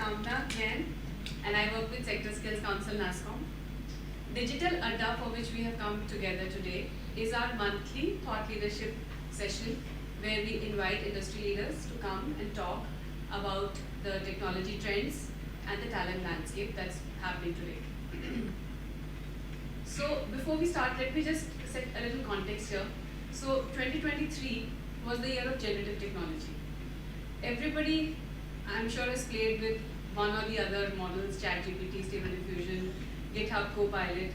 Kamna again, and I work with Sector Skills Council NASCOM. Digital Adda, for which we have come together today, is our monthly thought leadership session where we invite industry leaders to come and talk about the technology trends and the talent landscape that's happening today. So before we start, let me just set a little context here. So 2023 was the year of generative technology. Everybody, I'm sure, has played with one or the other models, ChatGPT, Stable Diffusion, GitHub Copilot.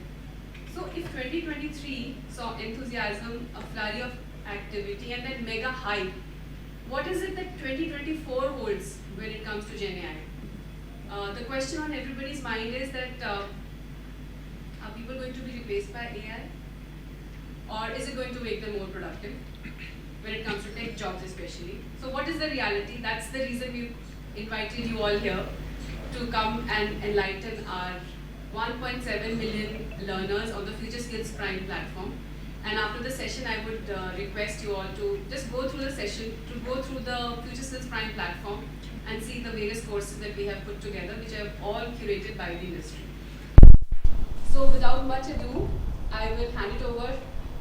So if 2023 saw enthusiasm, a flurry of activity, and then mega hype, what is it that 2024 holds when it comes to Gen AI? The question on everybody's mind is that are people going to be replaced by AI? Or is it going to make them more productive when it comes to tech jobs especially? So what is the reality? That's the reason we invited you all here to come and enlighten our 1.7 million learners on the FutureSkills Prime platform. And after the session, I would request you all to just go through the session, to go through the FutureSkills Prime platform and see the various courses that we have put together, which are all curated by the industry. So without much ado, I will hand it over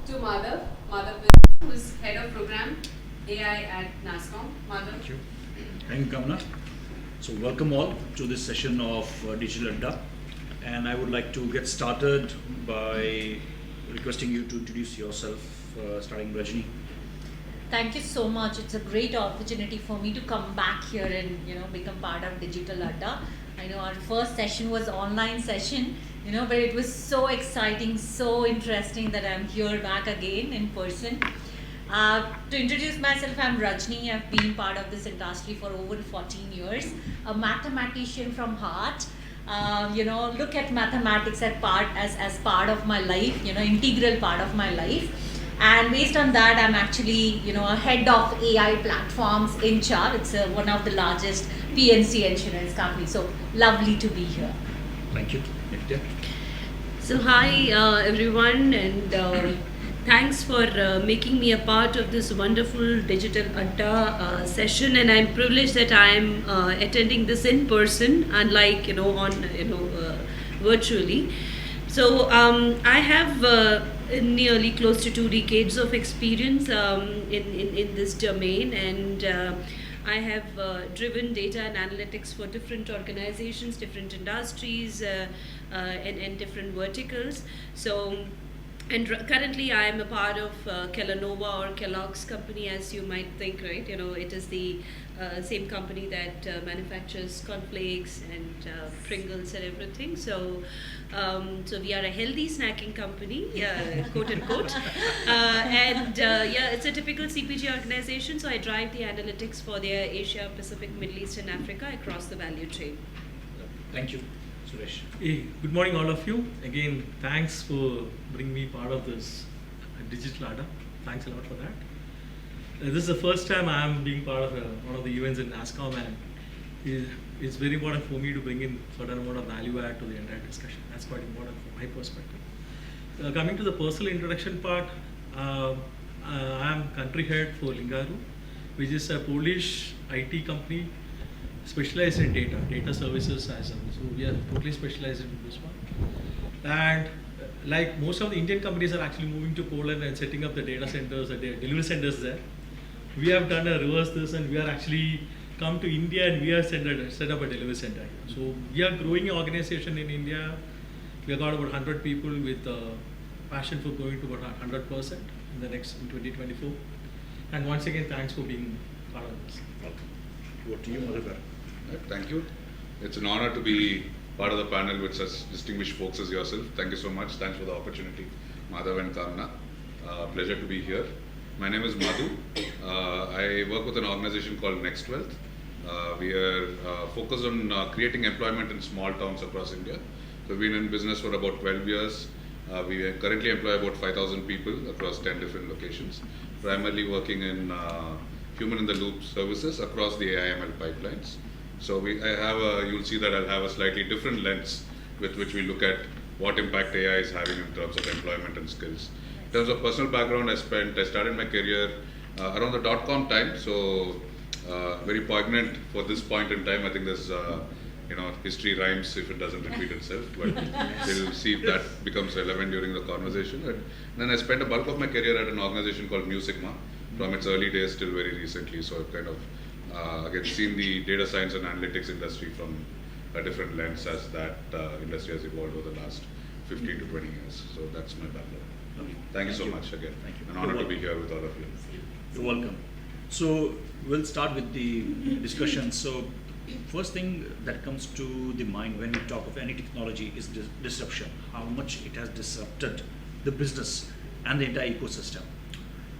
to Madhav, who is Head of Program AI at NASCOM. Madhav. Thank you. Thank you, Kamna. So welcome all to this session of Digital Adda. And I would like to get started by requesting you to introduce yourself, starting Rajni. Thank you so much. It's a great opportunity for me to come back here and become part of Digital Adda. I know our first session was online session, but it was so exciting, so interesting that I'm here back again in person. To introduce myself, I'm Rajni. I've been part of this industry for over 14 years. A mathematician from heart. Look at mathematics as part of my life, integral part of my life. And based on that, I'm actually, a head of AI platforms in CHAR. It's one of the largest PNC insurance companies. So lovely to be here. Thank you. Nitya. So hi everyone, and thanks for making me a part of this wonderful Digital Adda session. And I'm privileged that I'm attending this in person, unlike virtually. So I have nearly close to 2 decades of experience in this domain, and I have driven data and analytics for different organizations, different industries, and different verticals. So. And currently, I am a part of Kellanova or Kellogg's company, as you might think, right? It is the same company that manufactures cornflakes and Pringles and everything. So, so we are a healthy snacking company, quote unquote. It's a typical CPG organization. So I drive the analytics for their Asia, Pacific, Middle East, and Africa across the value chain. Thank you. Suresh. Hey, good morning all of you. Again, thanks for bringing me part of this Digital Adda. Thanks a lot for that. This is the first time I am being part of one of the events in NASCOM, and it's very important for me to bring in certain amount of value add to the entire discussion. That's quite important from my perspective. Coming to the personal introduction part, I am country head for Lingaru, which is a Polish IT company specialized in data services as well. So we are totally specialized in this one. And like most of the Indian companies are actually moving to Poland and setting up the data centers, the delivery centers there. We have done a reverse this, and we are actually come to India and we are set up a delivery center. So we are growing an organization in India. We have got about 100 people with passion for going to about 100% in 2024. And once again, thanks for being part of this. Welcome. Over to you, Madhav. Thank you. It's an honor to be part of the panel with such distinguished folks as yourself. Thank you so much. Thanks for the opportunity, Madhav and Kamna. Pleasure to be here. My name is Madhu. I work with an organization called Next Wealth. We are focused on creating employment in small towns across India. So we've been in business for about 12 years. We currently employ about 5,000 people across 10 different locations, primarily working in human-in-the-loop services across the AI/ML pipelines. So you'll see that I'll have a slightly different lens with which we look at what impact AI is having in terms of employment and skills. In terms of personal background, I started my career around the .com time, so very poignant for this point in time. I think there's history rhymes if it doesn't repeat itself, but we'll see if that becomes relevant during the conversation. And then I spent a bulk of my career at an organization called Mu Sigma, from its early days till very recently. So I've kind of again seen the data science and analytics industry from a different lens as that industry has evolved over the last 15 to 20 years. So that's my background. Okay. Thank you so much again. Thank you. An honor to be here with all of you. You're welcome. So we'll start with the discussion. So first thing that comes to the mind when we talk of any technology is disruption, how much it has disrupted the business and the entire ecosystem.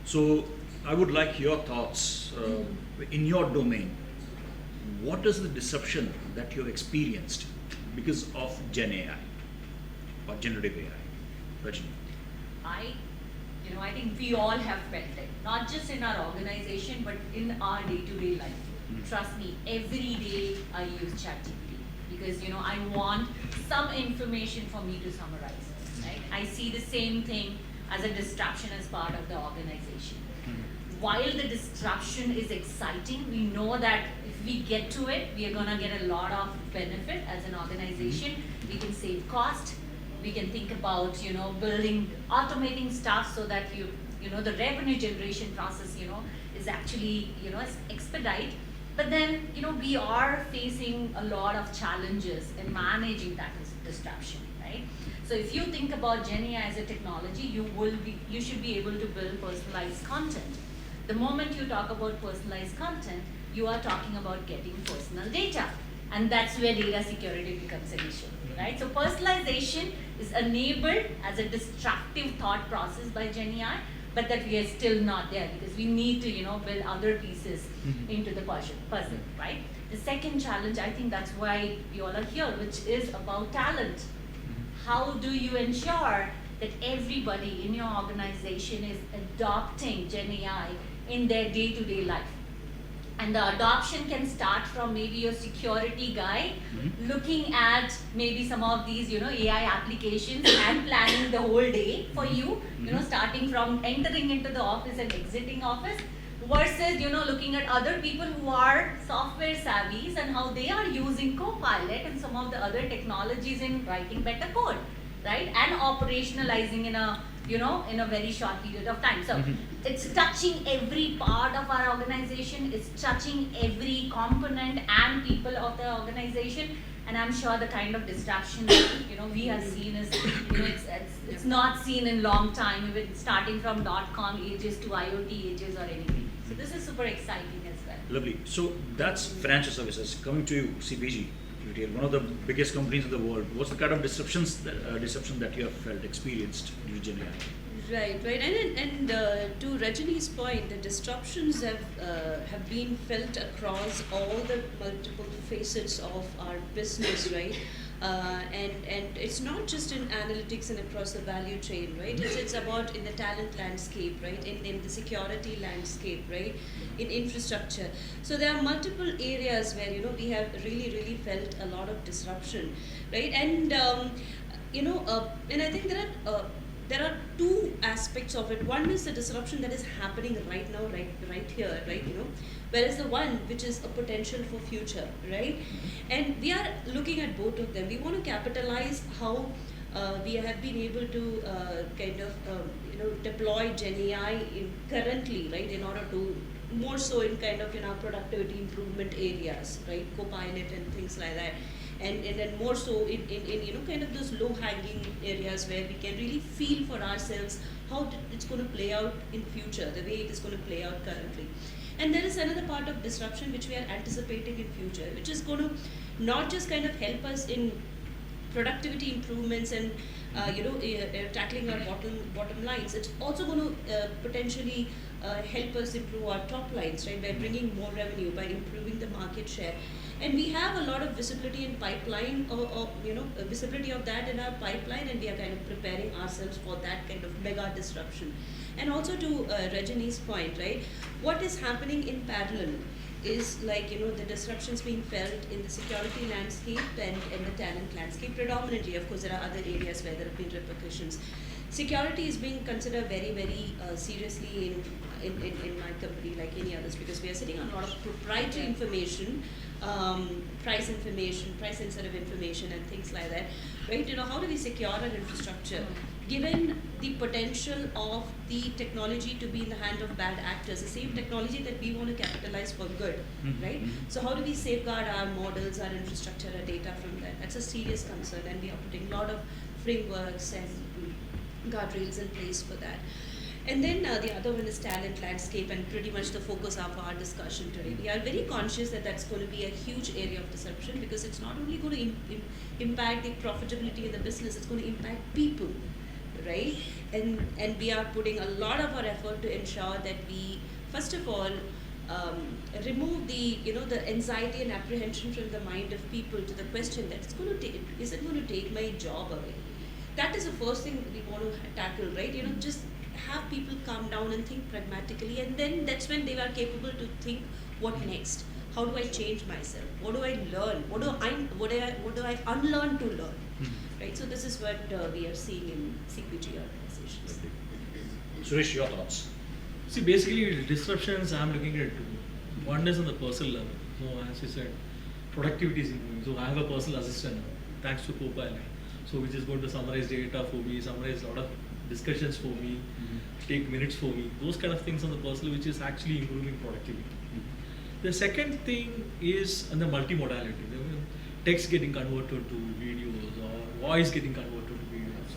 So I would like your thoughts in your domain. What is the disruption that you've experienced because of Gen AI or generative AI? Rajni. I think we all have felt it, not just in our organization, but in our day-to-day life. Trust me, every day I use ChatGPT because, I want some information for me to summarize, right? I see the same thing as a disruption as part of the organization. While the disruption is exciting, we know that if we get to it, we are gonna get a lot of benefit as an organization. We can save cost. We can think about, building, automating stuff so that the revenue generation process, is actually, expedite. But then, we are facing a lot of challenges in managing that disruption, right? So if you think about Gen AI as a technology, you should be able to build personalized content. The moment you talk about personalized content, you are talking about getting personal data. And that's where data security becomes an issue, right? So personalization is enabled as a disruptive thought process by Gen AI, but that we are still not there because we need to, build other pieces into the puzzle, right? The second challenge, I think that's why we all are here, which is about talent. How do you ensure that everybody in your organization is adopting Gen AI in their day-to-day life? And the adoption can start from maybe your security guy looking at maybe some of these, AI applications and planning the whole day for you, starting from entering into the office and exiting office versus, looking at other people who are software savvies and how they are using Copilot and some of the other technologies in writing better code, right? And operationalizing in a very short period of time. So it's touching every part of our organization, it's touching every component and people of the organization. And I'm sure the kind of disruption that we have seen is it's not seen in long time, even starting from .com ages to IoT ages or anything. So this is super exciting as well. Lovely. So that's financial services. Coming to you, CPG, retail, one of the biggest companies in the world. What's the kind of disruption that you have felt, experienced due to Gen AI? Right. And to Rajini's point, the disruptions have been felt across all the multiple facets of our business, right? And it's not just in analytics and across the value chain, right? It's about in the talent landscape, right? In the security landscape, right? In infrastructure. So there are multiple areas where we have really felt a lot of disruption, right? And and I think there are two aspects of it. One is the disruption that is happening right now, right here, right? Whereas the one which is a potential for future, right? And we are looking at both of them. We want to capitalize how we have been able to deploy Gen AI currently, right? In order to more so in kind of our productivity improvement areas, right? Copilot and things like that. And then more so in kind of those low-hanging areas where we can really feel for ourselves how it's going to play out in future, the way it is going to play out currently. And there is another part of disruption which we are anticipating in future, which is going to not just kind of help us in productivity improvements and tackling our bottom lines. It's also going to potentially help us improve our top lines, right? By bringing more revenue, by improving the market share. And we have a lot of visibility in pipeline, or visibility of that in our pipeline, and we are kind of preparing ourselves for that kind of mega disruption. And also to Rajini's point, right? What is happening in parallel is like, the disruptions being felt in the security landscape and the talent landscape predominantly. Of course, there are other areas where there have been repercussions. Security is being considered very seriously in my company, like any others, because we are sitting on a lot of proprietary information price information, price sensitive information and things like that, right? How do we secure our infrastructure given the potential of the technology to be in the hand of bad actors, the same technology that we want to capitalize for good, right? So how do we safeguard our models, our infrastructure, our data from that? That's a serious concern, and we are putting a lot of frameworks and guardrails in place for that. And then the other one is talent landscape, and pretty much the focus of our discussion today. We are very conscious that that's going to be a huge area of disruption, because it's not only going to impact the profitability of the business, it's going to impact people, right? And we are putting a lot of our effort to ensure that we, first of all, remove the the anxiety and apprehension from the mind of people to the question that is it going to take my job away? That is the first thing we want to tackle, right? Just have people calm down and think pragmatically, and then that's when they are capable to think, what next? How do I change myself? What do I learn? What do I unlearn to learn? Right. So this is what we are seeing in CPG organizations. Suresh, your thoughts? See, basically, disruptions I'm looking at two. One is on the personal level. So, as you said, productivity is improving. So, I have a personal assistant thanks to Copilot. So, which is going to summarize data for me, summarize a lot of discussions for me, take minutes for me. Those kind of things on the personal, which is actually improving productivity. The second thing is on the multimodality. Text getting converted to videos or voice getting converted to videos.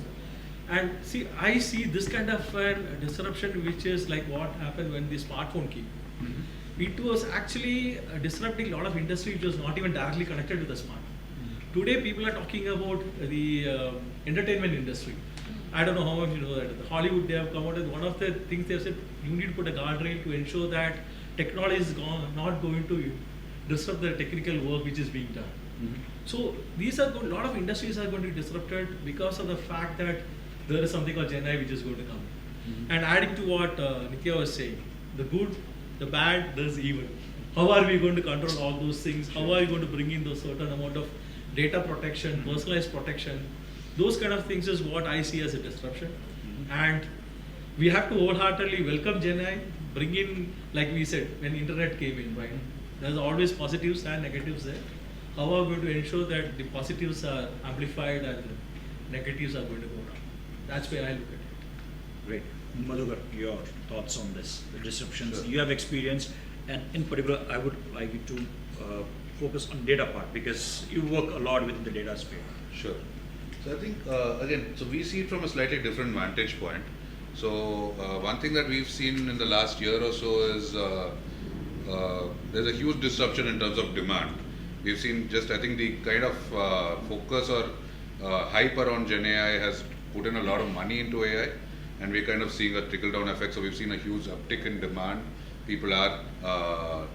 And see, I see this kind of disruption, which is like what happened when the smartphone came. It was actually disrupting a lot of industry which was not even directly connected to the smartphone. Today, people are talking about the entertainment industry. I don't know how much you know that. Hollywood, they have come out with one of the things they have said, you need to put a guardrail to ensure that technology is not going to disrupt the technical work which is being done. So these are a lot of industries are going to be disrupted because of the fact that there is something called Gen AI which is going to come. And adding to what Nitya was saying, the good, the bad, there's evil. How are we going to control all those things? How are we going to bring in those certain amount of data protection, personalized protection? Those kind of things is what I see as a disruption. And we have to wholeheartedly welcome Gen AI, bring in, like we said, when internet came in, right? There's always positives and negatives there. How are we going to ensure that the positives are amplified and the negatives are going to go down? That's where I look at it. Great. Madhukar, your thoughts on this, the disruptions Sure. you have experienced, and in particular, I would like you to focus on data part, because you work a lot within the data space. Sure. So I think, again, so we see it from a slightly different vantage point. So one thing that we've seen in the last year or so is there's a huge disruption in terms of demand. We've seen just, I think, the kind of focus or hype around Gen AI has put in a lot of money into AI, and we're kind of seeing a trickle-down effect. So we've seen a huge uptick in demand. People are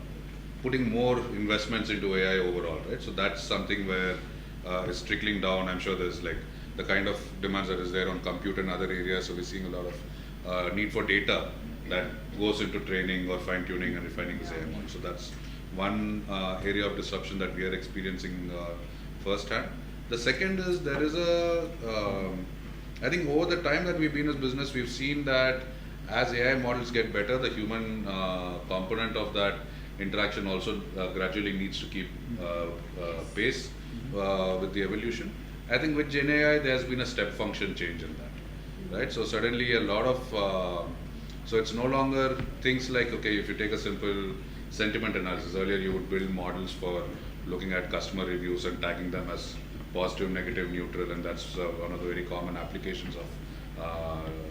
putting more investments into AI overall, right? So that's something where it's trickling down. I'm sure there's like the kind of demands that is there on compute and other areas. So we're seeing a lot of need for data that goes into training or fine-tuning and refining this AI model. So that's one area of disruption that we are experiencing firsthand. The second is there is I think over the time that we've been in business, we've seen that as AI models get better, the human component of that interaction also gradually needs to keep pace with the evolution. I think with Gen AI, there's been a step function change in that, right? So suddenly a lot of, so it's no longer things like, okay, if you take a simple sentiment analysis, earlier you would build models for looking at customer reviews and tagging them as positive, negative, neutral, and that's one of the very common applications of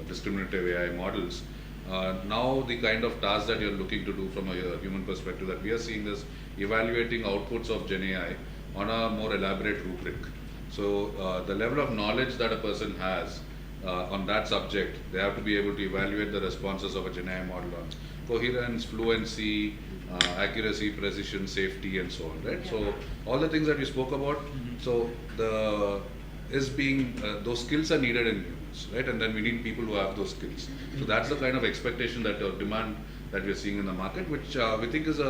discriminative AI models. Now the kind of tasks that you're looking to do from a human perspective that we are seeing is evaluating outputs of Gen AI on a more elaborate rubric. So the level of knowledge that a person has on that subject, they have to be able to evaluate the responses of a Gen AI model on coherence, fluency, accuracy, precision, safety, and so on, right? Yeah. So all the things that we spoke about, so those skills are needed in humans, right? And then we need people who have those skills. So that's the kind of expectation that demand that we're seeing in the market, which we think is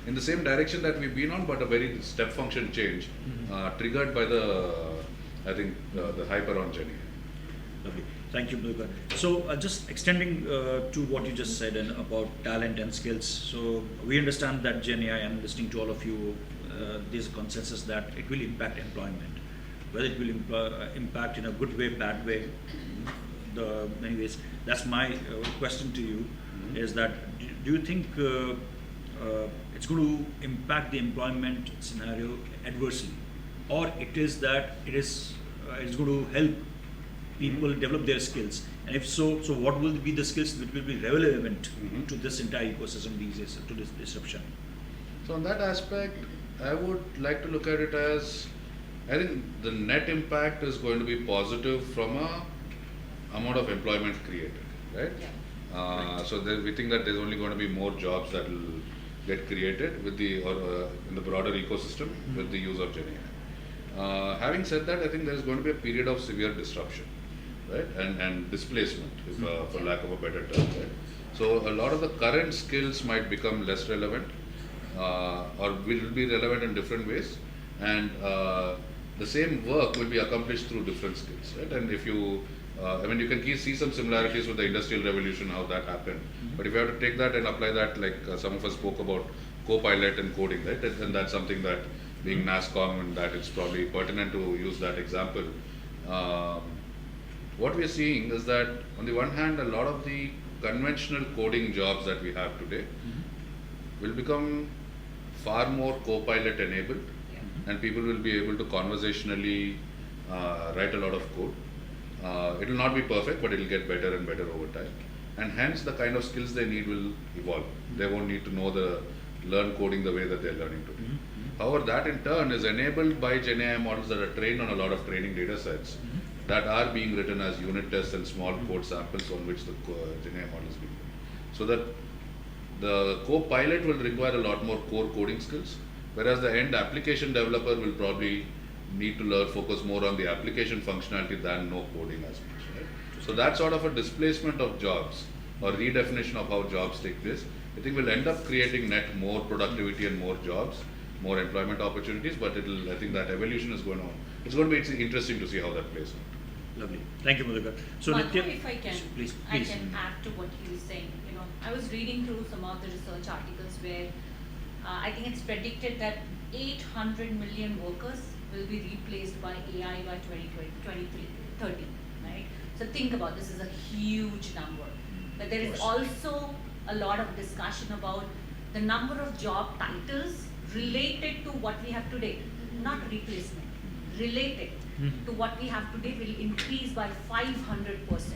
in the same direction that we've been on, but a very step function change triggered by the hype around Gen AI. Lovely. Thank you, Madhukar. So just extending to what you just said and about talent and skills. So we understand that Gen AI, I'm listening to all of you, there's a consensus that it will impact employment. Whether it will impact in a good way, bad way, anyways, that's my question to you, is that do you think it's going to impact the employment scenario adversely, or it is that it's going to help people develop their skills, and if so what will be the skills that will be relevant to this entire ecosystem these days, to this disruption? So on that aspect, I would like to look at it as, I think the net impact is going to be positive from a amount of employment created, right? So we think that there's only going to be more jobs that will get created with the in the broader ecosystem with the use of Gen AI. Having said that, I think there's going to be a period of severe disruption, right? And displacement, if, for lack of a better term, right? So a lot of the current skills might become less relevant, or will be relevant in different ways, and the same work will be accomplished through different skills, right? And if you you can see some similarities with the Industrial Revolution, how that happened. But if you have to take that and apply that, like some of us spoke about co-pilot and coding, right? And that's something that, being NASScom, and that it's probably pertinent to use that example. What we are seeing is that, on the one hand, a lot of the conventional coding jobs that we have today will become far more co-pilot enabled, and people will be able to conversationally write a lot of code. It will not be perfect, but it will get better and better over time. And hence, the kind of skills they need will evolve. They won't need to learn coding the way that they're learning today. However, that in turn is enabled by Gen AI models that are trained on a lot of training data sets that are being written as unit tests and small code samples on which the Gen AI models being written. So that the co-pilot will require a lot more core coding skills, whereas the end application developer will probably need to focus more on the application functionality than no coding as much, right? So that sort of a displacement of jobs or redefinition of how jobs take place, I think will end up creating net more productivity and more jobs, more employment opportunities, but I think that evolution is going on. It's going to be interesting to see how that plays out. Lovely. Thank you, Madhukar. So Madhu, Nitya, if I can, please. I can add to what he was saying. I was reading through some of the research articles where I think it's predicted that 800 million workers will be replaced by AI by 2030, right? So think about this, is a huge number. But there is also a lot of discussion about the number of job titles related to what we have today, not replacement, related to what we have today will increase by 500%.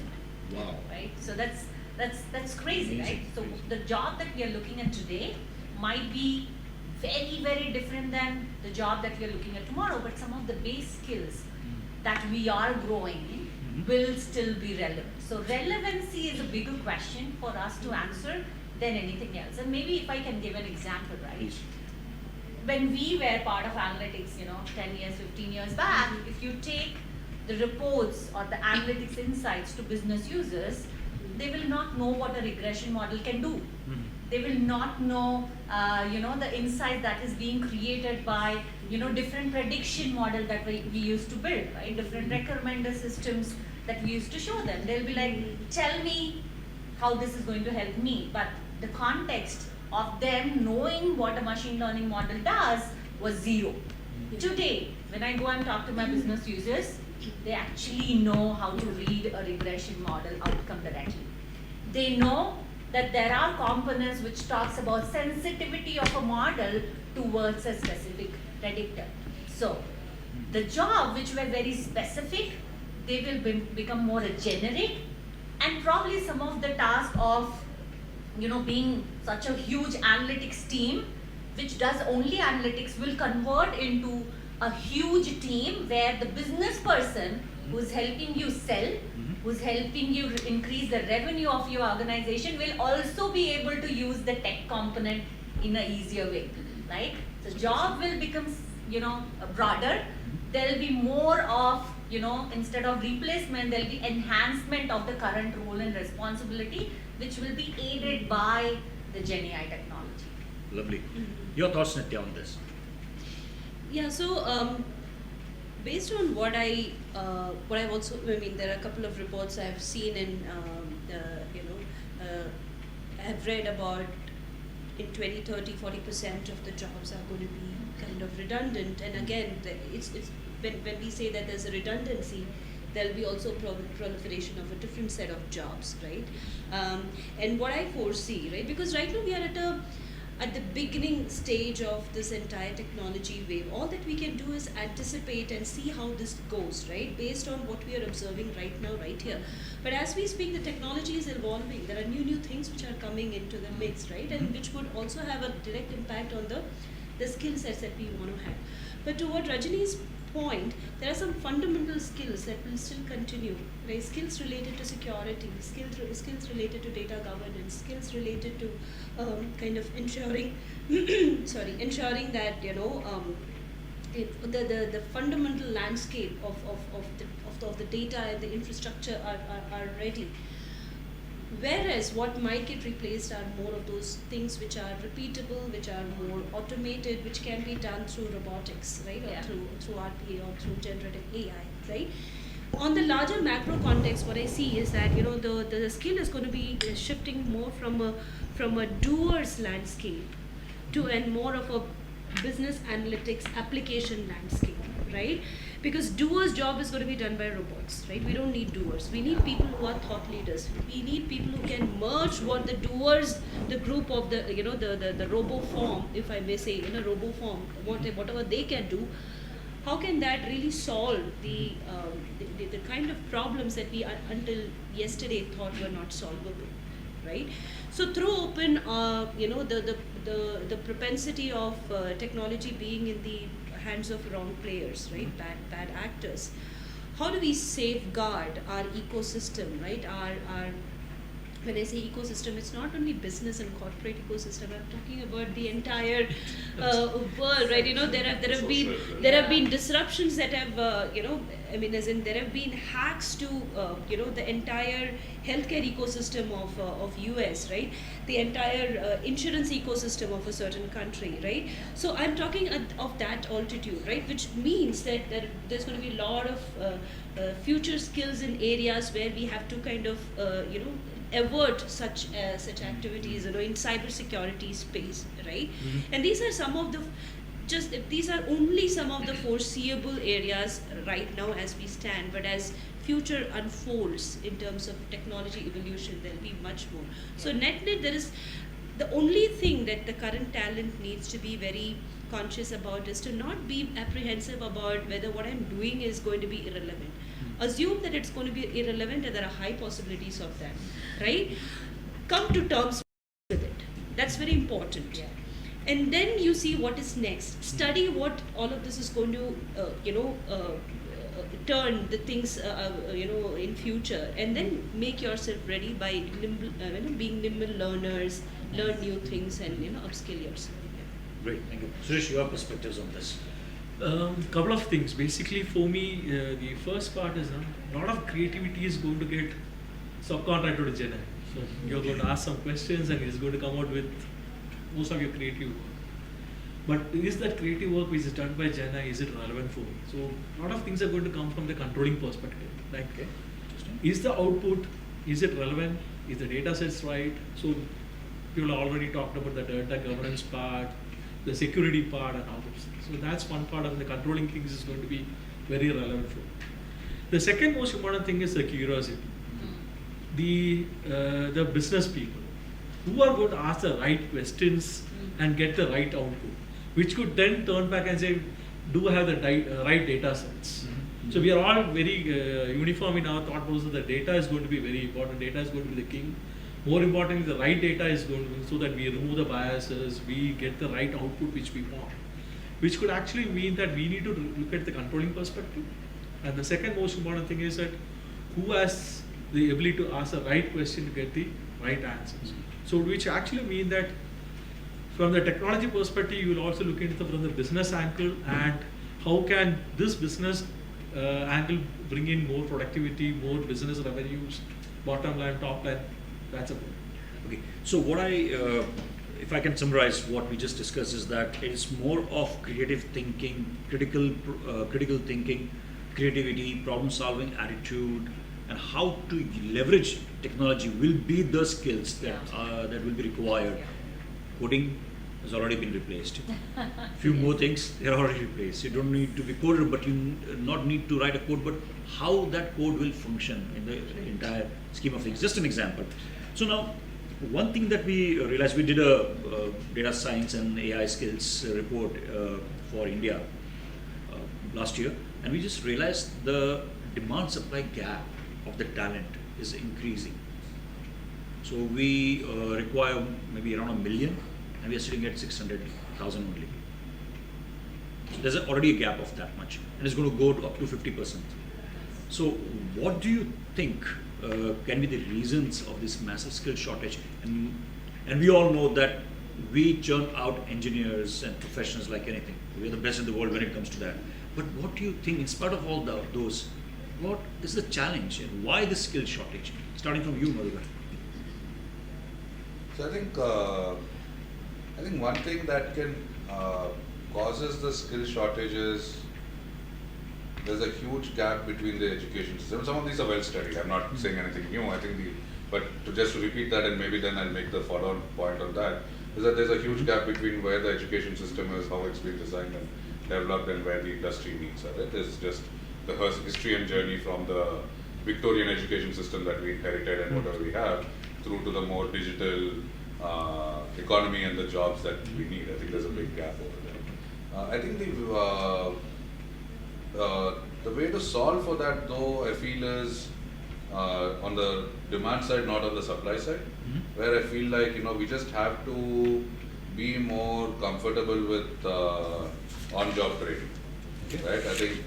Wow. Right? So that's crazy, right? So the job that we are looking at today might be very, very different than the job that we are looking at tomorrow, but some of the base skills that we are growing will still be relevant. So relevancy is a bigger question for us to answer than anything else. And maybe if I can give an example, right? Please. When we were part of analytics, 10 years, 15 years back, if you take the reports or the analytics insights to business users, they will not know what a regression model can do. They will not know, the insight that is being created by, different prediction model that we used to build, right? Different recommender systems that we used to show them. They'll be like, tell me how this is going to help me. But the context of them knowing what a machine learning model does was zero. Today, when I go and talk to my business users, they actually know how to read a regression model outcome directly. They know that there are components which talks about sensitivity of a model towards a specific predictor. So the job which were very specific, they will become more generic, and probably some of the task of being such a huge analytics team which does only analytics will convert into a huge team where the business person who's helping you sell, who's helping you increase the revenue of your organization will also be able to use the tech component in an easier way, right? So job will become, broader. There'll be more of, instead of replacement, there'll be enhancement of the current role and responsibility, which will be aided by the Gen AI technology. Lovely. Your thoughts, Nitya, on this? Yeah, so based on what I've also, there are a couple of reports I've seen and, I've read about in 2030, 40% of the jobs are going to be kind of redundant. And again, it's when we say that there's a redundancy, there'll be also proliferation of a different set of jobs, right? And what I foresee, right, because right now we are at the beginning stage of this entire technology wave. All that we can do is anticipate and see how this goes, right, based on what we are observing right now, right here. But as we speak, the technology is evolving. There are new things which are coming into the mix, right, and which would also have a direct impact on the skill sets that we want to have. But to what Rajini's point, there are some fundamental skills that will still continue, right? Skills related to security, skills related to data governance, skills related to kind of ensuring ensuring that the fundamental landscape of the data and the infrastructure are ready. Whereas what might get replaced are more of those things which are repeatable, which are more automated, which can be done through robotics, right, or through RPA or through generative AI, right? On the larger macro context, what I see is that the skill is going to be shifting more from a doer's landscape to a more of a business analytics application landscape, right? Because doers' job is going to be done by robots, right? We don't need doers. We need people who are thought leaders. We need people who can merge what the doers, the group of the robo form, if I may say, in a robo form, whatever they can do. How can that really solve the kind of problems that we until yesterday thought were not solvable, right? So throw open, the propensity of technology being in the hands of wrong players, right? Bad actors. How do we safeguard our ecosystem, right? Our when I say ecosystem, it's not only business and corporate ecosystem. I'm talking about the entire world, right? There have been disruptions that have there have been hacks to the entire healthcare ecosystem of US, right? The entire insurance ecosystem of a certain country, right? So I'm talking of that altitude, right? Which means that there's going to be a lot of future skills in areas where we have to kind of avert such activities, in cybersecurity space, right? And these are some of the these are only some of the foreseeable areas right now as we stand, but as future unfolds in terms of technology evolution, there'll be much more. So net, there is the only thing that the current talent needs to be very conscious about is to not be apprehensive about whether what I'm doing is going to be irrelevant. Assume that it's going to be irrelevant and there are high possibilities of that, right? Come to terms with it. That's very important. And then you see what is next. Study what all of this is going to, turn the things, in future, and then make yourself ready by being nimble learners, learn new things, and upskill yourself. Great, thank you. Suresh, your perspectives on this? Couple of things. Basically, for me, the first part is a lot of creativity is going to get subcontracted to Gen AI. So you're going to ask some questions, and it's going to come out with most of your creative work. But is that creative work which is done by Gen AI, is it relevant for me? So a lot of things are going to come from the controlling perspective. Like, is the output, is it relevant? Is the data sets right? So people already talked about the data governance part, the security part, and all those things. So that's one part of the controlling things is going to be very relevant for me. The second most important thing is the curiosity. The business people who are going to ask the right questions and get the right output, which could then turn back and say, do I have the right data sets? So we are all very uniform in our thought process that data is going to be very important. Data is going to be the king. More importantly, the right data is going to be so that we remove the biases, we get the right output which we want, which could actually mean that we need to look at the controlling perspective. And the second most important thing is that who has the ability to ask the right question to get the right answers. So which actually mean that from the technology perspective, you will also look into from the business angle and how can this business angle bring in more productivity, more business revenues, bottom line, top line. That's about it. Okay, so what if I can summarize what we just discussed is that it's more of creative thinking, critical thinking, creativity, problem solving attitude, and how to leverage technology will be the skills that will be required coding has already been replaced. Few more things, they are already replaced. You don't need to be coder, but you not need to write a code, but how that code will function in the entire scheme of things. Just an example. So now, one thing that we realized, we did a data science and AI skills report for India last year, and we just realized the demand supply gap of the talent is increasing. So we require maybe around 1 million, and we are sitting at 600,000 only. So there's already a gap of that much, and it's going to go to up to 50%. So what do you think can be the reasons of this massive skill shortage? And we all know that we churn out engineers and professionals like anything. We're the best in the world when it comes to that. But what do you think, in spite of all those, what is the challenge and why the skill shortage? Starting from you, Madhukar. So I think one thing that can causes the skill shortage is there's a huge gap between the education system. Some of these are well studied. I'm not saying anything new. I think but to repeat that, and maybe then I'll make the follow-on point on that, is that there's a huge gap between where the education system is, how it's been designed and developed, and where the industry needs are. Right? There's just the history and journey from the Victorian education system that we inherited and whatever we have, through to the more digital economy and the jobs that we need. I think there's a big gap over there. I think the way to solve for that, though, I feel is on the demand side, not on the supply side, where I feel like we just have to be more comfortable with on-job training. Right? I think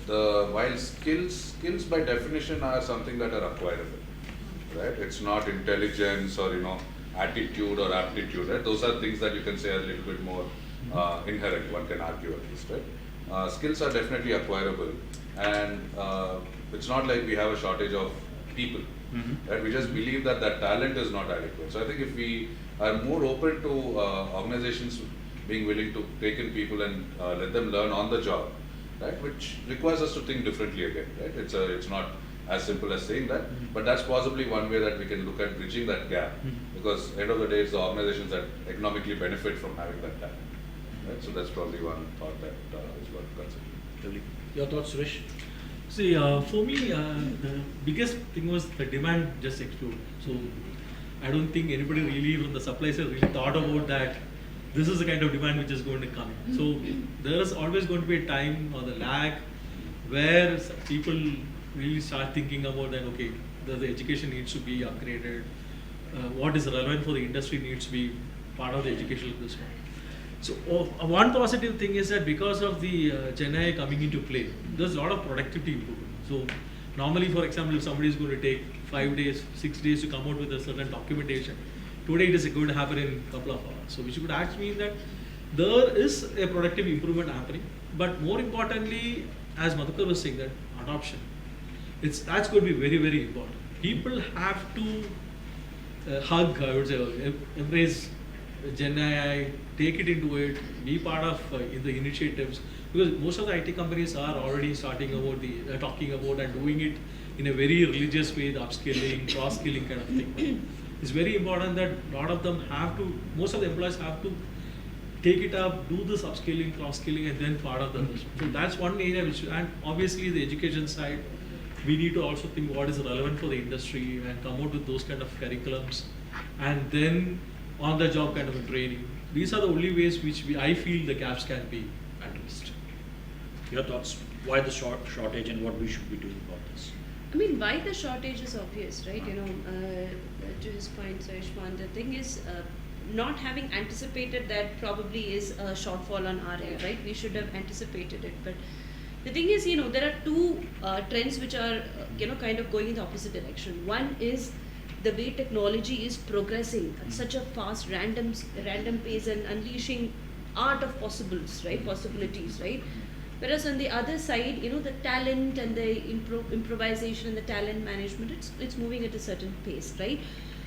while skills by definition are something that are acquirable, right? It's not intelligence or attitude or aptitude, right? Those are things that you can say are a little bit more inherent, one can argue at least, right? Skills are definitely acquirable, and it's not like we have a shortage of people, right? We just believe that talent is not adequate. So I think if we are more open to organizations being willing to take in people and let them learn on the job, right? Which requires us to think differently again, right? It's not as simple as saying that, but that's possibly one way that we can look at bridging that gap, because end of the day, it's the organizations that economically benefit from having that talent. Right? So that's probably one thought that is worth considering. Your thoughts, Suresh? See, for me, the biggest thing was the demand just exploded. So I don't think anybody really from the supply side really thought about that. This is the kind of demand which is going to come. So there is always going to be a time or the lag where people really start thinking about that, okay, the education needs to be upgraded, what is relevant for the industry needs to be part of the educational system. So one positive thing is that because of the Gen AI coming into play, there's a lot of productivity improvement. So normally, for example, if somebody is going to take 5 days, 6 days to come out with a certain documentation, today it is going to happen in a couple of hours. So which would actually mean that there is a productive improvement happening. But more importantly, as Madhukar was saying, that adoption, that's going to be very, very important. People have to hug, I would say, embrace Gen AI, take it into it, be part of in the initiatives, because most of the IT companies are already talking about and doing it in a very religious way, the upskilling, cross-skilling kind of thing. But it's very important that a lot of them most of the employees have to take it up, do this upskilling, cross-skilling, and then part of the others. So that's one area and obviously the education side, we need to also think what is relevant for the industry and come out with those kind of curriculums, and then on the job kind of a training. These are the only ways which I feel the gaps can be addressed. Your thoughts? Why the shortage and what we should be doing about this? I mean, why the shortage is obvious, right? To his point, Saishwan, the thing is, not having anticipated that probably is a shortfall on our end, right? We should have anticipated it. But the thing is, there are two trends which are, kind of going in the opposite direction. One is the way technology is progressing at such a fast, random pace and unleashing art of possibilities, right? Whereas on the other side, the talent and the improvisation and the talent management, it's moving at a certain pace, right?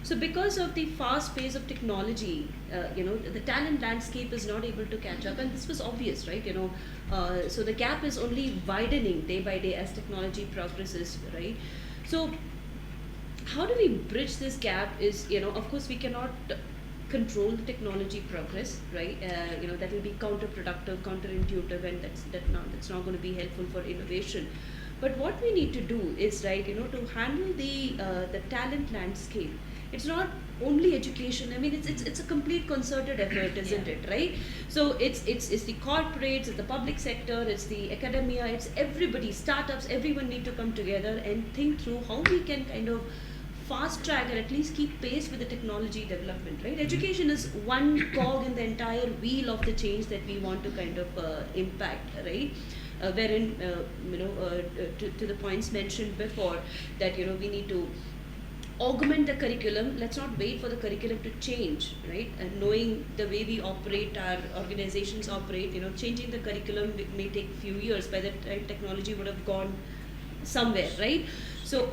So because of the fast pace of technology, the talent landscape is not able to catch up, and this was obvious, right? So the gap is only widening day by day as technology progresses, right? So how do we bridge this gap is, of course we cannot control the technology progress, right? That will be counterproductive, counterintuitive, and that's not going to be helpful for innovation. But what we need to do is, right, to handle the talent landscape. It's not only education. I mean, it's a complete concerted effort, isn't it, right? So it's the corporates, it's the public sector, it's the academia, it's everybody, startups, everyone need to come together and think through how we can kind of fast track and at least keep pace with the technology development, right? Education is one cog in the entire wheel of the change that we want to kind of impact, right? Wherein, to the points mentioned before, that, we need to augment the curriculum. Let's not wait for the curriculum to change, right? And knowing the way we operate, our organizations operate, changing the curriculum may take a few years. By that time, technology would have gone somewhere, right? So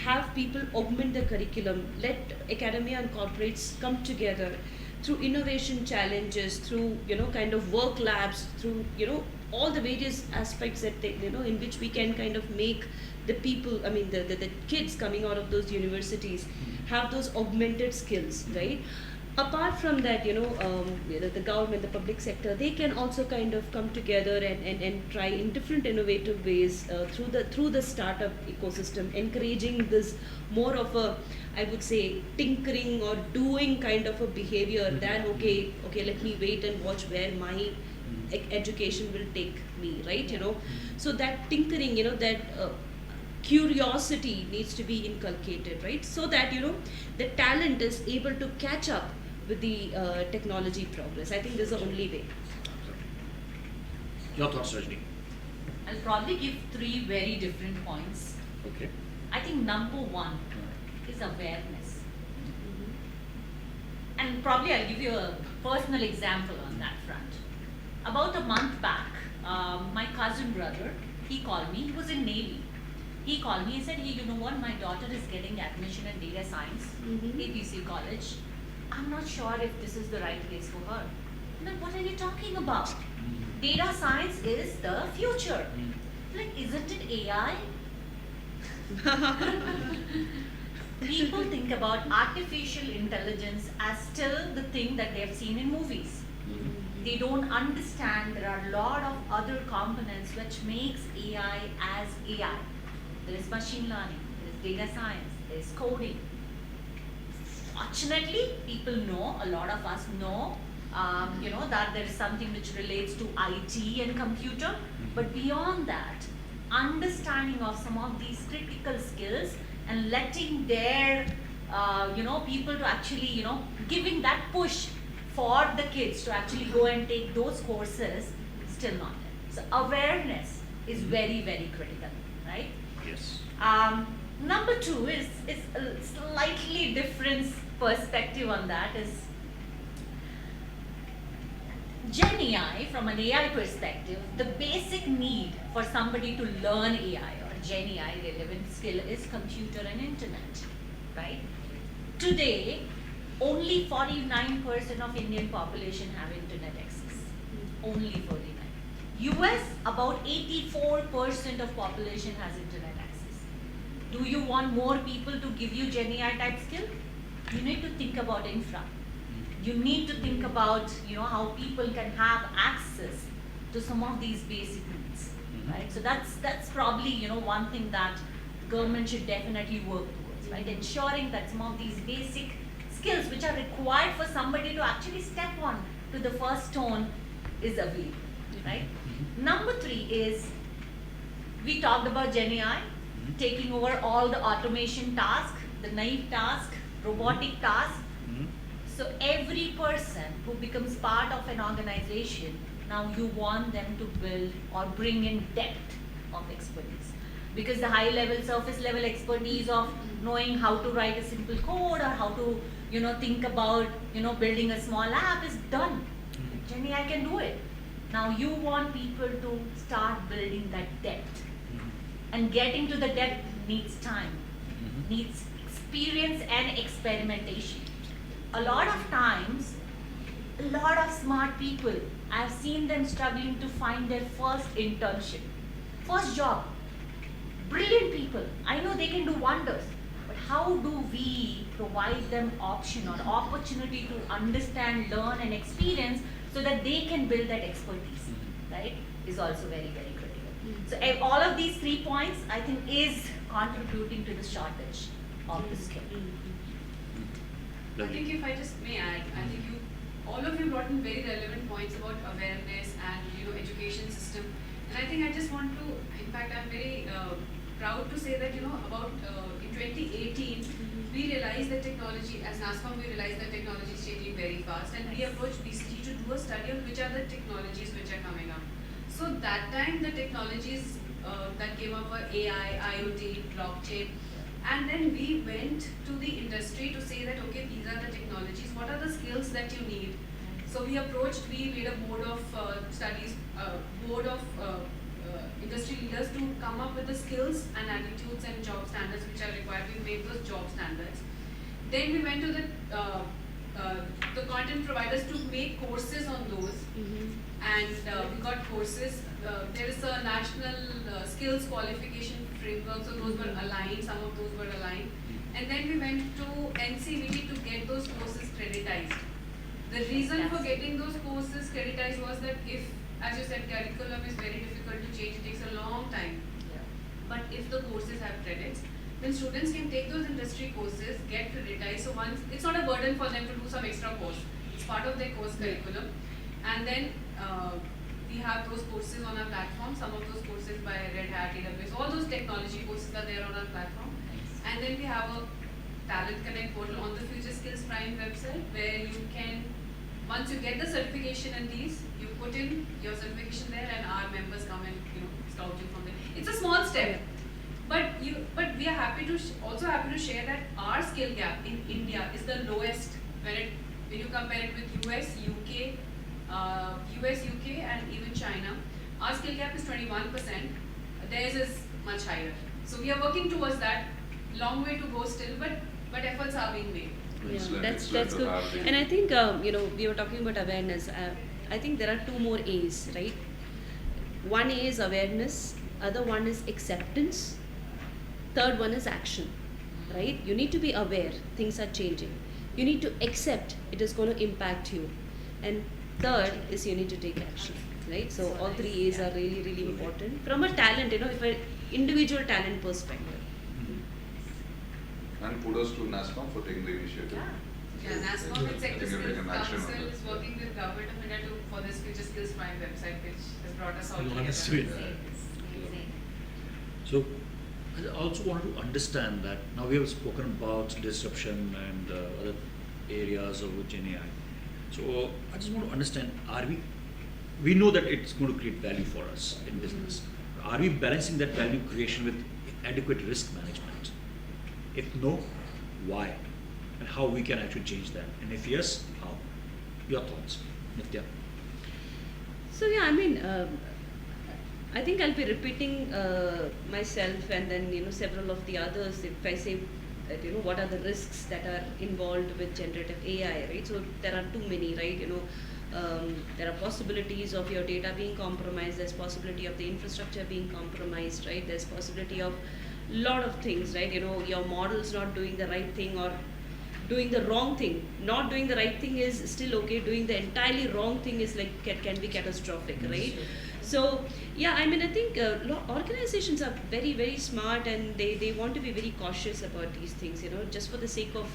have people augment the curriculum. Let academia and corporates come together through innovation challenges, through, kind of work labs, through, all the various aspects that they, in which we can kind of make the people, I mean, the kids coming out of those universities have those augmented skills, right? Apart from that, the government, the public sector, they can also kind of come together and try in different innovative ways through the startup ecosystem, encouraging this more of a, I would say, tinkering or doing kind of a behavior than, okay, let me wait and watch where my education will take me, right? So that tinkering, that curiosity needs to be inculcated, right? So that, the talent is able to catch up with the technology progress. I think this is the only way. Your thoughts, Rajni? I'll probably give 3 very different points. Okay. I think number 1 is awareness. And probably I'll give you a personal example on that front. About a month back, my cousin brother, he called me, he was in Navy. He called me, he said, hey, you know what, my daughter is getting admission in data science, APC college. I'm not sure if this is the right place for her. I'm like, what are you talking about? Data science is the future. Like, isn't it AI? People think about artificial intelligence as still the thing that they've seen in movies. They don't understand there are a lot of other components which makes AI as AI. There is machine learning, there is data science, there is coding. Fortunately, people know, a lot of us know, that there is something which relates to IT and computer. But beyond that, understanding of some of these critical skills and letting their, people to actually, giving that push for the kids to actually go and take those courses, still not there. So awareness is very, very critical, right? Yes. Number 2 is a slightly different perspective on that is Gen AI, from an AI perspective, the basic need for somebody to learn AI or Gen AI relevant skill is computer and internet, right? Today, only 49% of Indian population have internet access. Only 49. US, about 84% of population has internet access. Do you want more people to give you Gen AI type skill? You need to think about infra. You need to think about, how people can have access to some of these basic needs, right? So that's probably, one thing that the government should definitely work towards, right? Ensuring that some of these basic skills which are required for somebody to actually step on to the first stone is available, right? Number 3 is, we talked about Gen AI taking over all the automation tasks, the naive task, robotic task. So every person who becomes part of an organization, now you want them to build or bring in depth of expertise. Because the high level, surface level expertise of knowing how to write a simple code or how to, think about, building a small app is done. Gen AI can do it. Now you want people to start building that depth. And getting to the depth needs time, needs experience and experimentation. A lot of times, a lot of smart people, I've seen them struggling to find their first internship, first job. Brilliant people. I know they can do wonders. but how do we provide them option or opportunity to understand, learn and experience so that they can build that expertise, right, is also very, very critical. So all of these 3 points I think is contributing to the shortage of the skill. I think if I just may add, I think all of you brought in very relevant points about awareness and education system. And I think I just want to, in fact, I'm very proud to say that about in 2018 we realized that technology, as NASCOM, we realized that technology is changing very fast, and we approached BCG to do a study on which are the technologies which are coming up. So that time the technologies that came up were AI, IoT, blockchain. And then we went to the industry to say that, okay, these are the technologies, what are the skills that you need? So we made a board of studies, board of industry leaders to come up with the skills and attitudes and job standards which are required. We made those job standards. Then we went to the content providers to make courses on those. And we got courses. There is a National Skills Qualification Framework, so those were aligned, some of those were aligned. And then we went to NCVT to get those courses creditized. The reason for getting those courses creditized was that if, as you said, curriculum is very difficult to change, it takes a long time. But if the courses have credits, then students can take those industry courses, get creditized, so once, it's not a burden for them to do some extra course. It's part of their course curriculum. And then we have those courses on our platform, some of those courses by Red Hat, AWS, all those technology courses are there on our platform. And then we have a Talent Connect portal on the FutureSkills Prime website where you can, once you get the certification in these, you put in your certification there and our members come and scout you from there. It's a small step, but we are happy to also happy to share that our skill gap in India is the lowest when you compare it with US, UK, and even China. Our skill gap is 21%. Theirs is much higher. So we are working towards that. Long way to go still, but efforts are being made. Excellent, That's excellent to good. have you. And I think we were talking about awareness. I think there are 2 more A's, right? One A is awareness, other one is acceptance, third one is action, right? You need to be aware things are changing. You need to accept it is going to impact you, and third is you need to take action, right? So all 3 A's are really, really important from a talent, if an individual talent perspective. And kudos to NASCOM for taking the initiative. Yeah, NASCOM and Sector Skills Council is working with Government of India for this FutureSkills Prime website, which has brought us all together. So I also want to understand that now we have spoken about disruption and other areas of Gen AI. So I just want to understand, we know that it's going to create value for us in business. Are we balancing that value creation with adequate risk management? If no, why? And how we can actually change that? And if yes, how? Your thoughts, Nitya? So yeah, I think I'll be repeating myself and then several of the others if I say that what are the risks that are involved with generative AI, right? So there are too many, right? There are possibilities of your data being compromised. There's possibility of the infrastructure being compromised, right? There's possibility of lot of things, right? Your model's not doing the right thing or doing the wrong thing. Not doing the right thing is still okay. Doing the entirely wrong thing is can be catastrophic, right? So yeah, I think organizations are very, very smart and they want to be very cautious about these things. Just for the sake of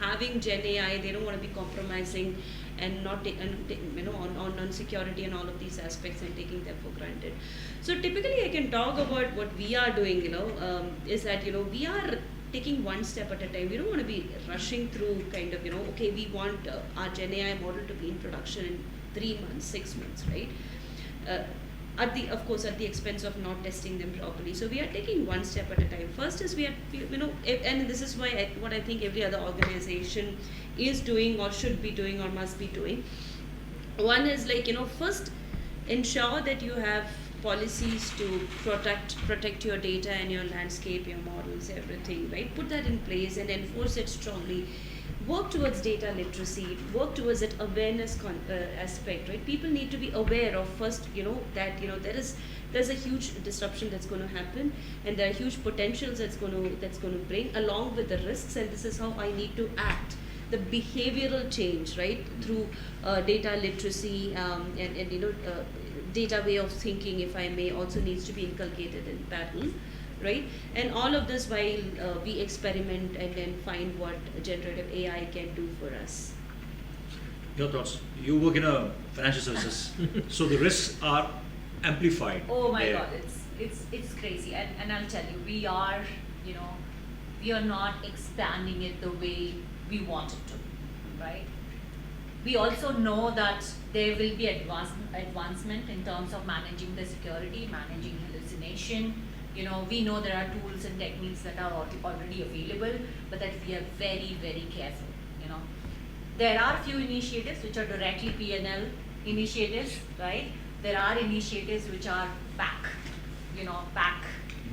having Gen AI, they don't want to be compromising and not on security and all of these aspects and taking them for granted. So typically I can talk about what we are doing, is that we are taking one step at a time. We don't want to be rushing through kind of, okay, we want our Gen AI model to be in production in 3 months, 6 months, right? At the expense of not testing them properly. So we are taking one step at a time. First is we are, and this is why what I think every other organization is doing or should be doing or must be doing. One is first ensure that you have policies to protect your data and your landscape, your models, everything, right? Put that in place and enforce it strongly. Work towards data literacy, work towards that awareness aspect, right? People need to be aware of first, that there's a huge disruption that's going to happen, and there are huge potentials that's going to bring along with the risks, and this is how I need to act. The behavioral change, right, through data literacy and data way of thinking, if I may, also needs to be inculcated in parallel, right? And all of this while we experiment and then find what generative AI can do for us. Your thoughts? You work in a financial services, so the risks are amplified. Oh my there. God, it's crazy, and I'll tell you, we are not expanding it the way we want it to, right? We also know that there will be advancement in terms of managing the security, managing hallucination. We know there are tools and techniques that are already available, but that we are very, very careful. There are few initiatives which are directly P&L initiatives, right? There are initiatives which are back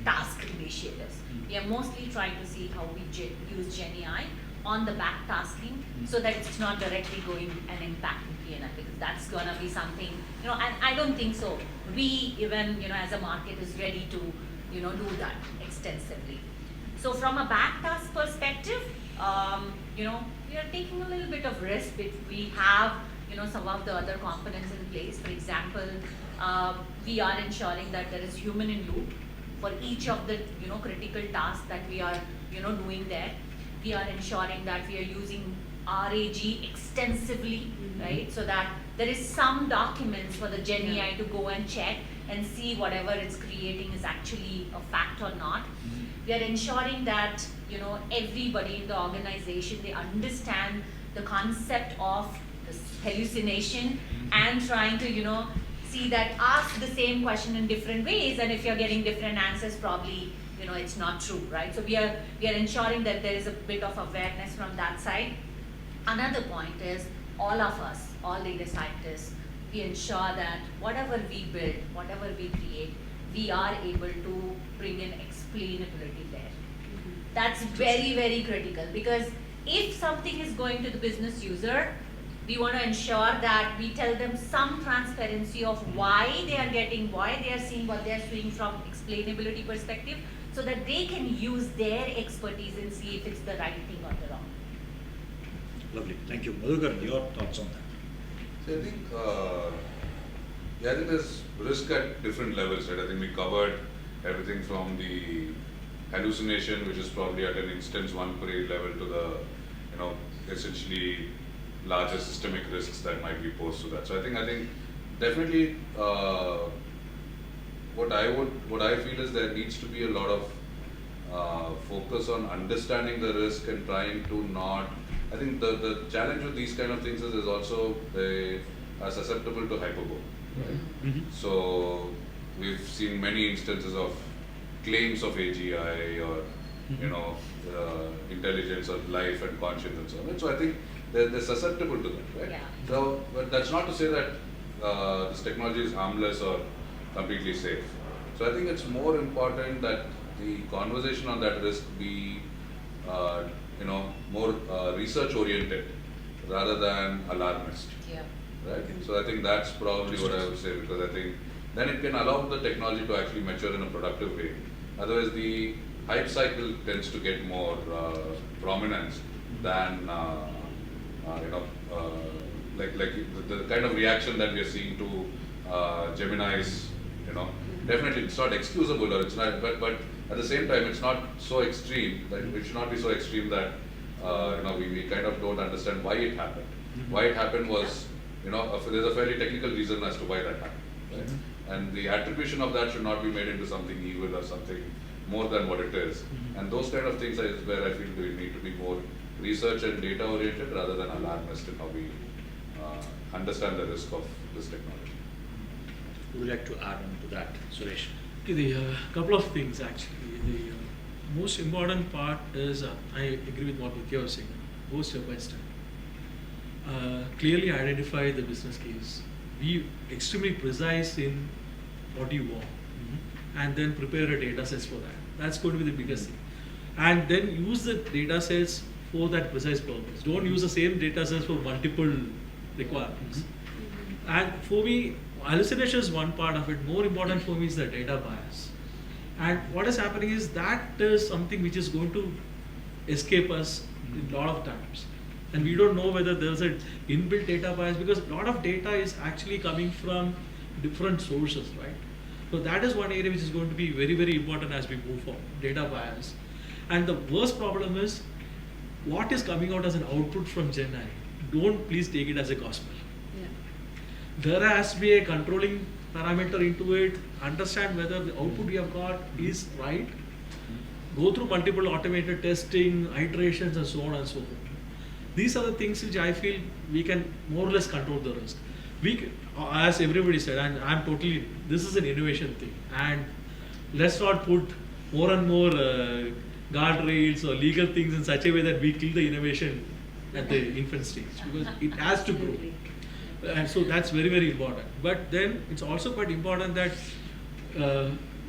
task initiatives. We are mostly trying to see how we use GenAI on the back tasking so that it's not directly going and impacting P&L, because that's gonna be something, and I don't think so. We even, as a market is ready to, do that extensively. So from a back task perspective, we are taking a little bit of risk, but we have, some of the other components in place. For example, we are ensuring that there is human in loop for each of the, critical tasks that we are, doing there. We are ensuring that we are using RAG extensively, right? So that there is some documents for the GenAI to go and check and see whatever it's creating is actually a fact or not. We are ensuring that, everybody in the organization, they understand the concept of this hallucination and trying to, see that ask the same question in different ways, and if you're getting different answers, probably it's not true, right? So we are ensuring that there is a bit of awareness from that side. Another point is all of us, all data scientists, we ensure that whatever we build, whatever we create, we are able to bring in explainability there. That's very, very critical, because if something is going to the business user, we want to ensure that we tell them some transparency of why they are seeing what they are seeing from explainability perspective, so that they can use their expertise and see if it's the right thing or the wrong. Lovely, thank you. Madhukar, your thoughts on that? So I think there's risk at different levels, right? I think we covered everything from the hallucination, which is probably at an instance 1 query level, to the, essentially larger systemic risks that might be posed to that. So I think definitely what I feel is there needs to be a lot of focus on understanding the risk and trying to not. I think the challenge with these kind of things is also they are susceptible to hyperbole, right? So we've seen many instances of claims of AGI or intelligence of life and conscience and so on. So I think they're susceptible to that, right? Yeah. So, but that's not to say that this technology is harmless or completely safe. So I think it's more important that the conversation on that risk be more research oriented rather than alarmist. Yeah. Right? So I think that's probably what I would say, because I think then it can allow the technology to actually mature in a productive way. Otherwise the hype cycle tends to get more prominence than like the kind of reaction that we are seeing to Gemini's, definitely it's not excusable, or it's not, but at the same time it's not so extreme that it should not be so extreme that we kind of don't understand why it happened. Why it happened was, there's a fairly technical reason as to why that happened, right? And the attribution of that should not be made into something evil or something more than what it is. And those kind of things is where I feel we need to be more research and data oriented rather than alarmist in how we understand the risk of this technology. Would you like to add on to that, Suresh? The couple of things actually. The most important part is I agree with what Nithya was saying. Go step by step. Clearly identify the business case. Be extremely precise in what you want, and then prepare a data sets for that. That's going to be the biggest thing. And then use the data sets for that precise purpose. Don't use the same data sets for multiple requirements. And for me, hallucination is one part of it. More important for me is the data bias. And what is happening is that is something which is going to escape us a lot of times. And we don't know whether there's an inbuilt data bias, because a lot of data is actually coming from different sources, right? So that is one area which is going to be very, very important as we move forward, data bias. And the worst problem is what is coming out as an output from Gen AI. Don't please take it as a gospel. Yeah. There has to be a controlling parameter into it, understand whether the output we have got is right, go through multiple automated testing, iterations, and so on and so forth. These are the things which I feel we can more or less control the risk. As everybody said, and I'm totally, this is an innovation thing, and let's not put more and more guardrails or legal things in such a way that we kill the innovation at the infant stage, because it has to grow. And so that's very, very important. But then it's also quite important that,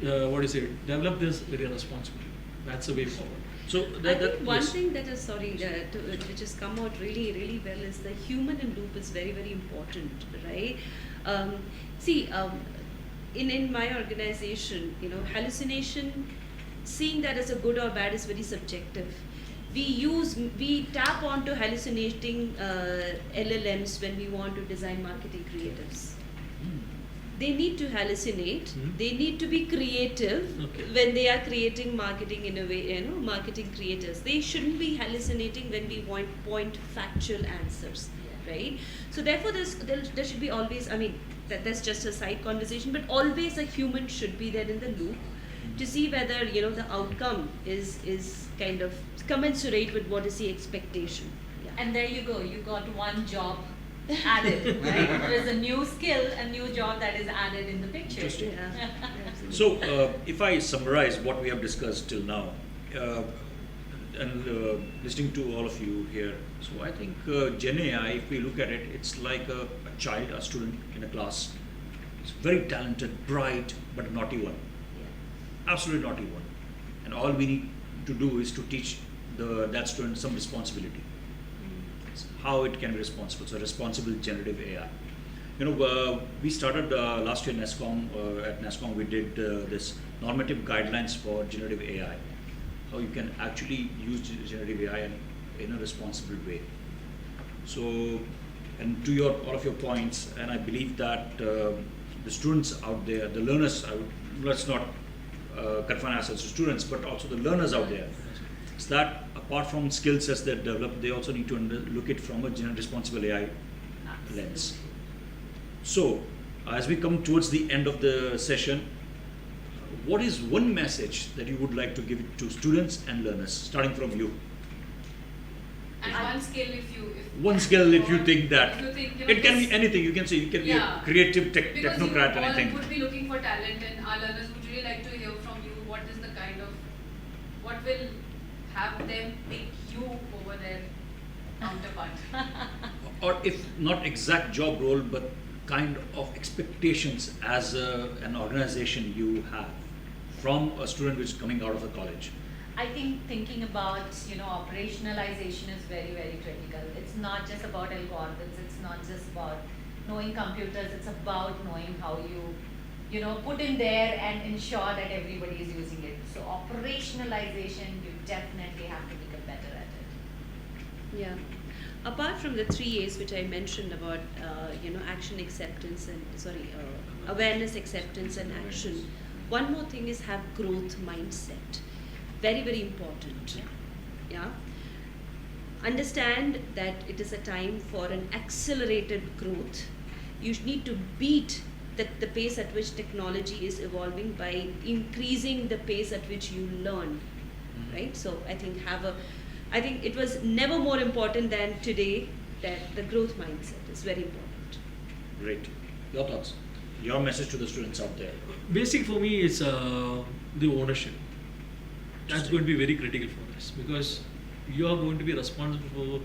develop this very responsibly. That's the way forward. So I think one thing that is, which has come out really, really well is the human in loop is very, very important, right? In my organization, hallucination, seeing that as a good or bad is very subjective. We tap onto hallucinating LLMs when we want to design marketing creatives. They need to hallucinate. They need to be creative when they are creating marketing marketing creators. They shouldn't be hallucinating when we want point factual answers, right? So therefore, there should be always. That's just a side conversation, but always a human should be there in the loop to see whether the outcome is kind of commensurate with what is the expectation. Yeah. And there you go, you got one job added, right? There's a new skill, a new job that is added in the picture. Interesting. Yeah. So, if I summarize what we have discussed till now, and listening to all of you here, so I think Gen AI, if we look at it, it's like a child, a student in a class. It's very talented, bright, but a naughty one. Absolutely naughty one. And all we need to do is to teach that student some responsibility. How it can be responsible. So responsible generative AI. We started last year NSCOM. At NSCOM, we did this normative guidelines for generative AI. How you can actually use generative AI in a responsible way. So, and to all of your points, and I believe that the students out there, the learners, let's not confine ourselves to students, but also the learners out there, is that apart from skill sets that develop, they also need to look at it from a responsible AI lens. So, as we come towards the end of the session, what is one message that you would like to give to students and learners, starting from you? And one skill if you think that it can be anything. You can say you can be a creative technocrat, all anything. would be looking for talent, and our learners would really like to hear from you. What is the kind of what will have them pick you over their counterpart? Or if not exact job role, but kind of expectations as an organization you have from a student who's coming out of the college. I think thinking about operationalization is very, very critical. It's not just about algorithms. It's not just about knowing computers. It's about knowing how you put in there and ensure that everybody is using it. So operationalization, you definitely have to become better at it. Yeah. Apart from the 3 A's which I mentioned about action, acceptance, and awareness, acceptance, and action, one more thing is have growth mindset. Very, very important. Yeah. Understand that it is a time for an accelerated growth. You need to beat the pace at which technology is evolving by increasing the pace at which you learn. Right? So I think it was never more important than today that the growth mindset is very important. Great. Your thoughts? Your message to the students out there? Basic for me is the ownership. That's going to be very critical for us, because you are going to be responsible for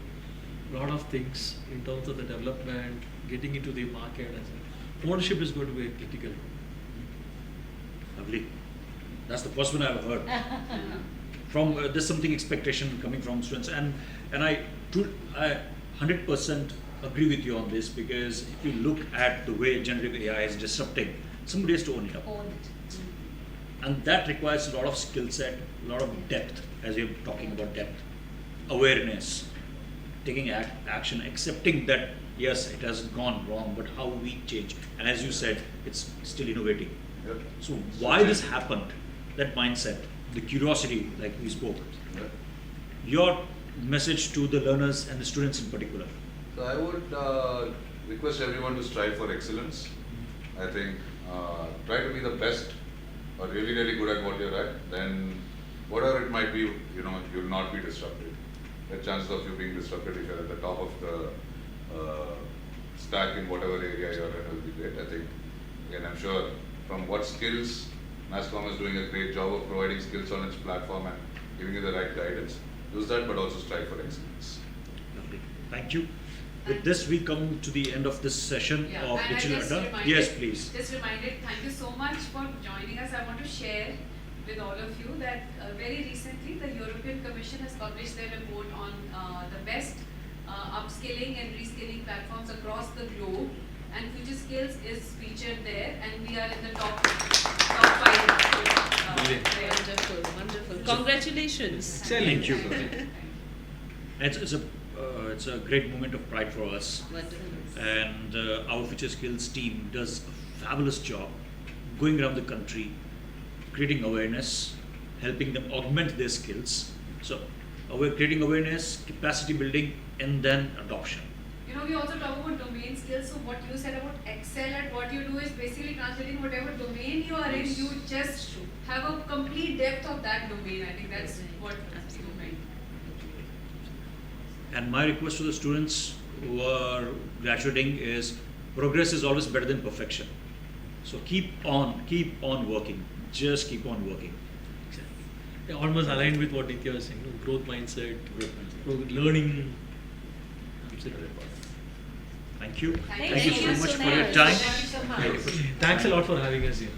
a lot of things in terms of the development, getting into the market. Ownership is going to be critical. Lovely. That's the first one I've heard. From there's something expectation coming from students, and I 100% agree with you on this, because if you look at the way generative AI is disrupting, somebody has to own it up. Own it. And that requires a lot of skill set, a lot of depth, as you're talking about depth, awareness, taking action, accepting that yes, it has gone wrong, but how we change. And as you said, it's still innovating. Yep. So why this happened, that mindset, the curiosity, like we spoke, Yep. your message to the learners and the students in particular. So I would request everyone to strive for excellence. I think try to be the best or really, really good at what you're at. Then whatever it might be, you'll not be disrupted. The chances of you being disrupted if you're at the top of the stack in whatever area you're in will be great. I think, again, I'm sure from what skills, NASCOM is doing a great job of providing skills on its platform and giving you the right guidance. Use that, but also strive for excellence. Lovely. Thank you. With this, we come to the end of this session Yeah, of and I Digital just Adda. reminded- Yes, please. Just reminded, thank you so much for joining us. I want to share with all of you that very recently the European Commission has published their report on the best upskilling and reskilling platforms across the globe, and FutureSkills is featured there, and we are in the top 5. Brilliant. Wonderful, wonderful. Congratulations. Thank you. It's a great moment of pride for us. Wonderful. And our FutureSkills team does a fabulous job going around the country, creating awareness, helping them augment their skills. So we're creating awareness, capacity building, and then adoption. We also talk about domain skills. So what you said about excel at what you do is basically translating whatever domain you are in, you just have a complete depth of that domain. I think that's what you meant. And my request to the students who are graduating is progress is always better than perfection. So keep on working. Just keep on working. Yeah, almost aligned with what Nitya was saying, growth mindset, learning. Absolutely. Thank you. Thank Thank you so much for your time. Thank you so much. Thanks a lot for having us here.